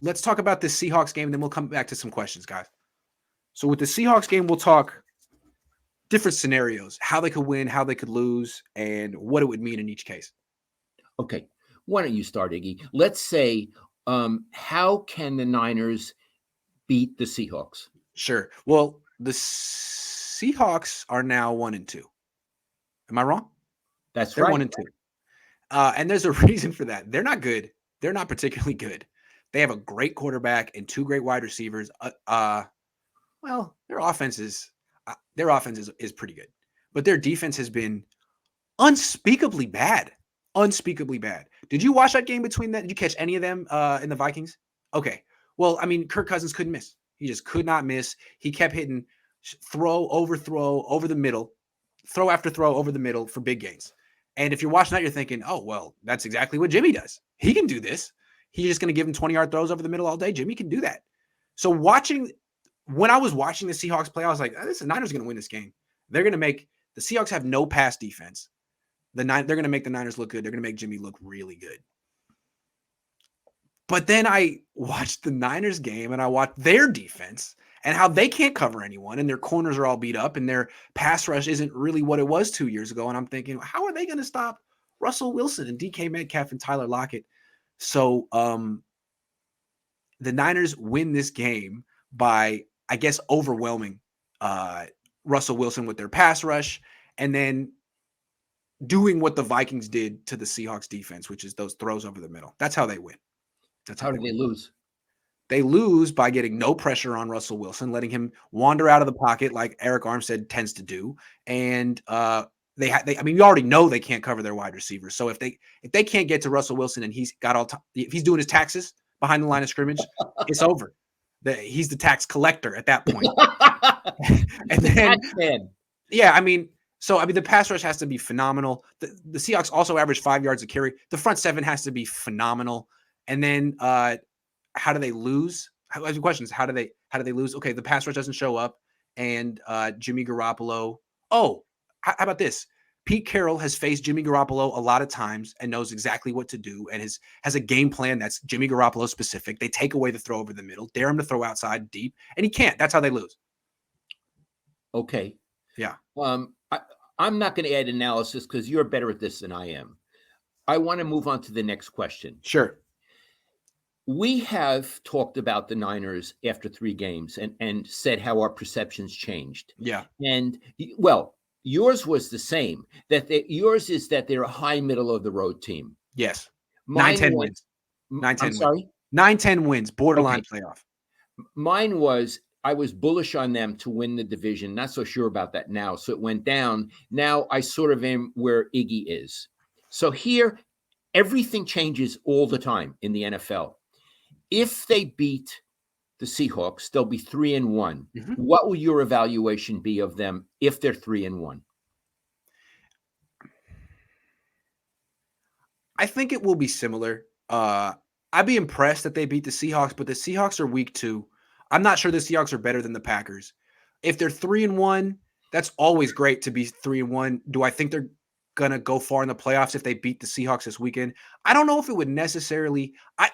let's talk about this Seahawks game, and then we'll come back to some questions, guys. So with the Seahawks game, we'll talk different scenarios, how they could win, how they could lose, and what it would mean in each case. Okay. Why don't you start, Iggy? Let's say, how can the Niners beat the Seahawks? Sure. Well, the Seahawks are now 1-2. Am I wrong? They're right. 1-2. And there's a reason for that. They're not good. They're not particularly good. They have a great quarterback and 2 great wide receivers. Well, their offense is pretty good, but their defense has been unspeakably bad. Unspeakably bad. Did you watch that game between them? Did you catch any of them in the Vikings? Okay. Well, I mean, Kirk Cousins couldn't miss. He just could not miss. He kept hitting throw, overthrow, over the middle, throw after throw over the middle for big gains. And if you're watching that, you're thinking, oh, well, that's exactly what Jimmy does. He can do this. He's just going to give him 20-yard throws over the middle all day. Jimmy can do that. So when I was watching the Seahawks play, I was like, the Niners are going to win this game. They're going to make – the Seahawks have no pass defense. They're going to make the Niners look good. They're going to make Jimmy look really good. But then I watched the Niners game and I watched their defense and how they can't cover anyone and their corners are all beat up and their pass rush isn't really what it was 2 years ago. And I'm thinking, how are they going to stop Russell Wilson and DK Metcalf and Tyler Lockett? So the Niners win this game by, I guess, overwhelming Russell Wilson with their pass rush and then doing what the Vikings did to the Seahawks defense, which is those throws over the middle. That's how they win. That's how do they lose? They lose by getting no pressure on Russell Wilson, letting him wander out of the pocket like Eric Armstead tends to do. And I mean, you already know they can't cover their wide receivers. So if they can't get to Russell Wilson and he's got if he's doing his taxes behind the line of scrimmage, it's over. He's the tax collector at that point. And then, yeah, I mean, the pass rush has to be phenomenal. The Seahawks also average 5 yards a carry. The front seven has to be phenomenal. And then how do they lose? The question is, how do they lose? Okay, the pass rush doesn't show up, and Jimmy Garoppolo. Oh, how about this? Pete Carroll has faced Jimmy Garoppolo a lot of times and knows exactly what to do and has a game plan that's Jimmy Garoppolo specific. They take away the throw over the middle, dare him to throw outside deep, and he can't. That's how they lose. Okay. Yeah. I'm not going to add analysis because you're better at this than I am. I want to move on to the next question. Sure. We have talked about the Niners after 3 games and said how our perceptions changed. Yeah. And, well, yours was the same. Yours is that they're a high middle of the road team. Yes. 9-10 wins. 9-10 wins. 9-10 wins, borderline playoff. Mine was, I was bullish on them to win the division. Not so sure about that now. So it went down. Now I sort of am where Iggy is. So here, everything changes all the time in the NFL. If they beat the Seahawks, they'll be 3-1. Mm-hmm. What will your evaluation be of them if they're 3-1? I think it will be similar. I'd be impressed that they beat the Seahawks, but the Seahawks are week 2. I'm not sure the Seahawks are better than the Packers. If they're 3-1, that's always great to be 3-1. Do I think they're going to go far in the playoffs if they beat the Seahawks this weekend? I don't know if it would necessarily I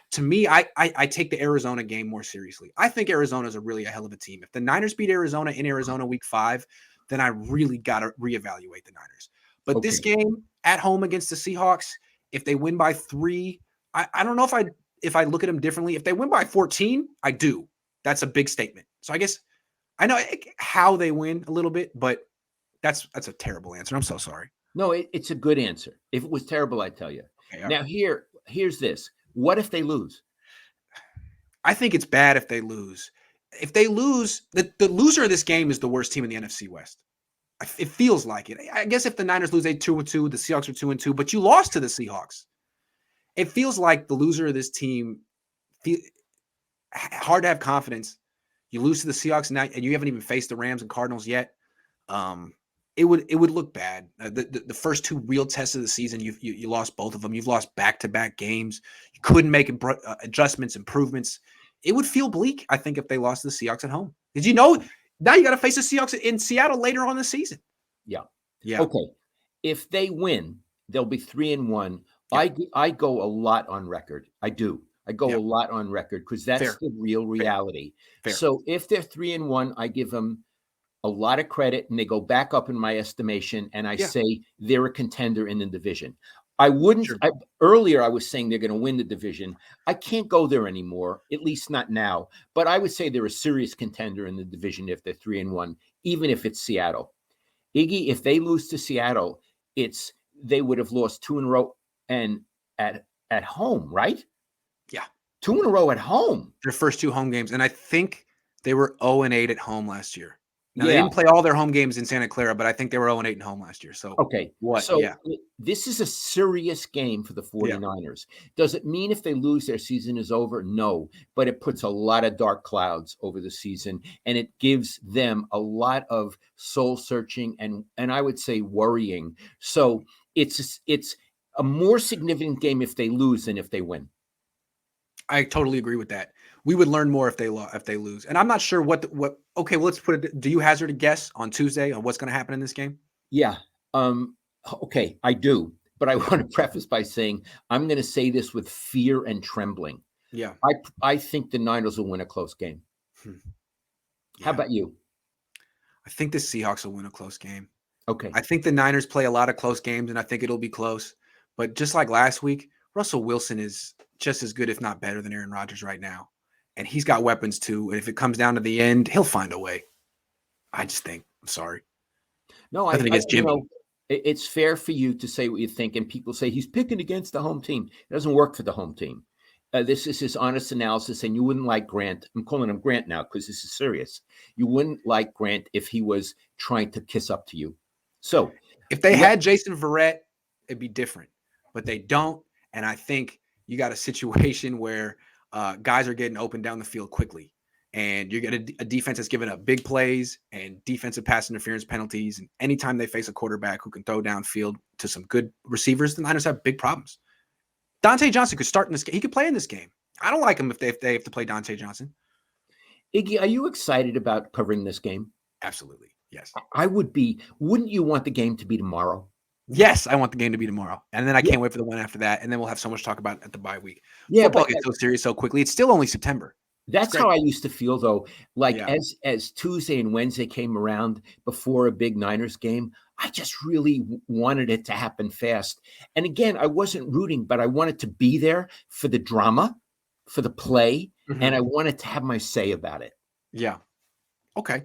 take the Arizona game more seriously. I think Arizona is really a hell of a team. If the Niners beat Arizona in Arizona week 5, then I really got to reevaluate the Niners. But this game at home against the Seahawks, if they win by 3, I don't know if I look at them differently. If they win by 14, I do. That's a big statement. So I guess I know how they win a little bit, but that's a terrible answer. I'm so sorry. No, it's a good answer. If it was terrible, I'd tell you. Okay, now, here's this. What if they lose? I think it's bad if they lose. If they lose, the loser of this game is the worst team in the NFC West. It feels like it. I guess if the Niners lose 2-2, the Seahawks are 2-2, but you lost to the Seahawks. It feels like the loser of this team, hard to have confidence. You lose to the Seahawks now, and you haven't even faced the Rams and Cardinals yet. It would look bad. The first 2 real tests of the season, you lost both of them. You've lost back-to-back games. You couldn't make adjustments, improvements. It would feel bleak, I think, if they lost to the Seahawks at home. Did you know now you got to face the Seahawks in Seattle later on this season? Yeah. Okay. If they win, they'll be 3-1. Yeah. I go a lot on record. I do. I go Yeah. a lot on record because that's Fair. the real reality. Fair. So if they're 3-1, I give them a lot of credit and they go back up in my estimation. And I Yeah. say they're a contender in the division. I wouldn't, Sure. earlier I was saying they're going to win the division. I can't go there anymore, at least not now. But I would say they're a serious contender in the division if they're 3-1, even if it's Seattle. Iggy, if they lose to Seattle, they would have lost 2 in a row and at home, right? Yeah. 2 in a row at home. Their first 2 home games, and I think they were 0-8 at home last year. Now, they Yeah. didn't play all their home games in Santa Clara, but I think they were 0-8 at home last year. So, Okay. what? So Yeah. this is a serious game for the 49ers. Does it mean if they lose, their season is over? No, but it puts a lot of dark clouds over the season, and it gives them a lot of soul searching and I would say worrying. So it's a more significant game if they lose than if they win. I totally agree with that. We would learn more if they lose. And I'm not sure what okay, well, let's put it. Do you hazard a guess on Tuesday on what's going to happen in this game? Yeah. Okay, I do. But I want to preface by saying I'm going to say this with fear and trembling. Yeah. I think the Niners will win a close game. Yeah. How about you? I think the Seahawks will win a close game. Okay. I think the Niners play a lot of close games, and I think it'll be close. But just like last week, Russell Wilson is just as good, if not better, than Aaron Rodgers right now. And he's got weapons too. And if it comes down to the end, he'll find a way. I just think. I'm sorry. No, Nothing against Jimmy. It's fair for you to say what you think, and people say he's picking against the home team. It doesn't work for the home team. This is his honest analysis, and you wouldn't like Grant. I'm calling him Grant now because this is serious. You wouldn't like Grant if he was trying to kiss up to you. So if they had Jason Verrett, it'd be different. But they don't, and I think you got a situation where guys are getting open down the field quickly. And you're getting a defense that's giving up big plays and defensive pass interference penalties. And anytime they face a quarterback who can throw downfield to some good receivers, the Niners have big problems. Dante Johnson could start in this game. He could play in this game. I don't like him if they have to play Dante Johnson. Iggy, are you excited about covering this game? Absolutely. Yes. I would be. Wouldn't you want the game to be tomorrow? Yes, I want the game to be tomorrow. And then I can't wait for the one after that. And then we'll have so much to talk about at the bye week. Yeah, Football gets so serious so quickly. It's still only September. That's how I used to feel, though. Like as Tuesday and Wednesday came around before a big Niners game, I just really wanted it to happen fast. And again, I wasn't rooting, but I wanted to be there for the drama, for the play, and I wanted to have my say about it. Yeah. Okay.